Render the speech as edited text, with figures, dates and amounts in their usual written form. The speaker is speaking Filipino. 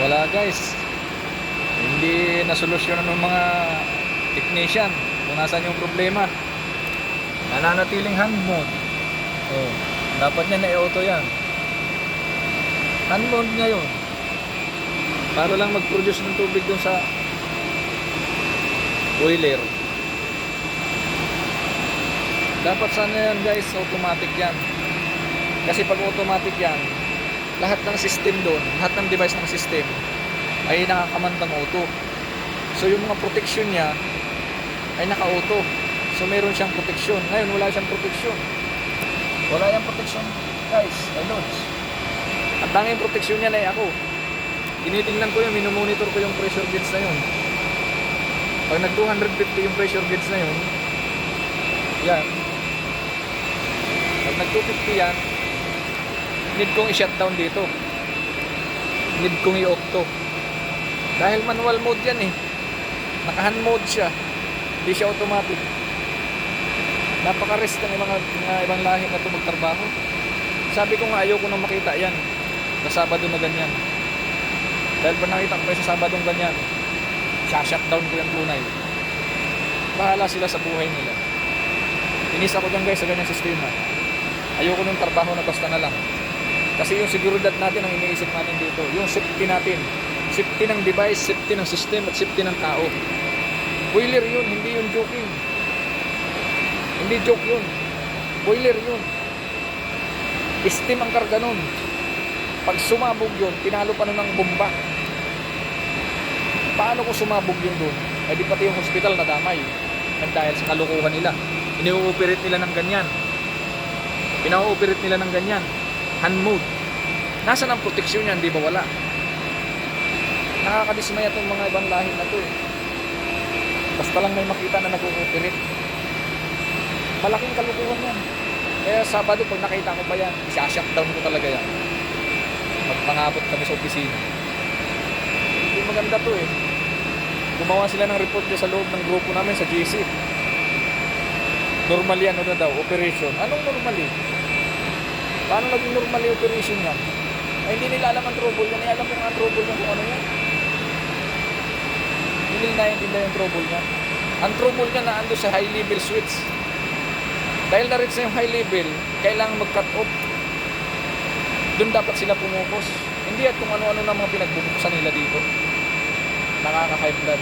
Wala guys. Hindi nasolusyonan ng mga technician kung nasaan yung problema. Nananatiling hand mode. Oh, dapat niya na i-auto yan. Hand mode niya yun. Para lang mag-produce ng tubig dun sa boiler. Dapat sana yan guys, automatic yan. Kasi pag automatic yan, lahat ng system doon, lahat ng device ng system ay nakakamandang auto. So yung mga protection niya ay naka-auto. So meron siyang protection. Ngayon wala siyang protection. Wala yung protection guys, ay loads. Ang tanging protection niya ay ako. Tinitingnan ko yun, minomonitor ko yung pressure gauge na yun. Pag nag 250 yung pressure gauge na yun, yan. Pag nag 250 yan, need kong i-shutdown dito. Need kong i-octo. Dahil manual mode yan eh. Naka-hand mode siya. Hindi siya automatic. Napaka-risk ng mga ibang lahi na ito magtrabaho. Sabi ko nga ayaw ko nang makita yan sa Sabado na ganyan. Dahil pa nakita ko sa Sabadong ganyan, shutdown ko yung tunay. Bahala sila sa buhay nila. Inis ako dyan guys sa ganyang sistema. Ayoko nung trabaho na basta na lang. Kasi yung seguridad natin ang iniisip natin dito. Yung safety natin. Safety ng device, safety ng system, at safety ng tao. Boiler yun, hindi yun joking. Hindi joke yun. Boiler yun. Steam ang karga nun. Pag sumabog yun, pinalo pa nun ng bomba. Paano kung sumabog yun doon? Eh di pati yung hospital nadamay. Dahil sa kalukuhan nila. Ini-ooperate nila ng ganyan. Pina-ooperate nila ng ganyan. Hand mode. Nasaan ang proteksyon yan? Di ba wala? Nakakadismaya itong mga ibang lahi na to eh. Basta lang may makita na nag-ooperate. Malaking kalukuhan yan. Kaya Sabado pag nakita ko pa yan, isa-shutdown ko talaga yan. Magpangabot kami sa opisina. Hindi maganda to eh. Gumawa sila ng report dyan sa loob ng grupo namin sa GC. Normal yan, ano na daw, operation. Anong normal eh? Paano naging normal yung operation yan? Ay, hindi nila alam ang trouble yan. Ay, alam ko nga ang trouble yan kung ano yan. Hindi nila naiintindihan yung trouble yan. Ang trouble yan na ando sa high level switch. Dahil na-reach na yung high level, kailangan mag-cut off. Doon dapat sila pumukos. Hindi at kung ano-ano na mga pinagbubuksan nila dito. Nakaka-high blood.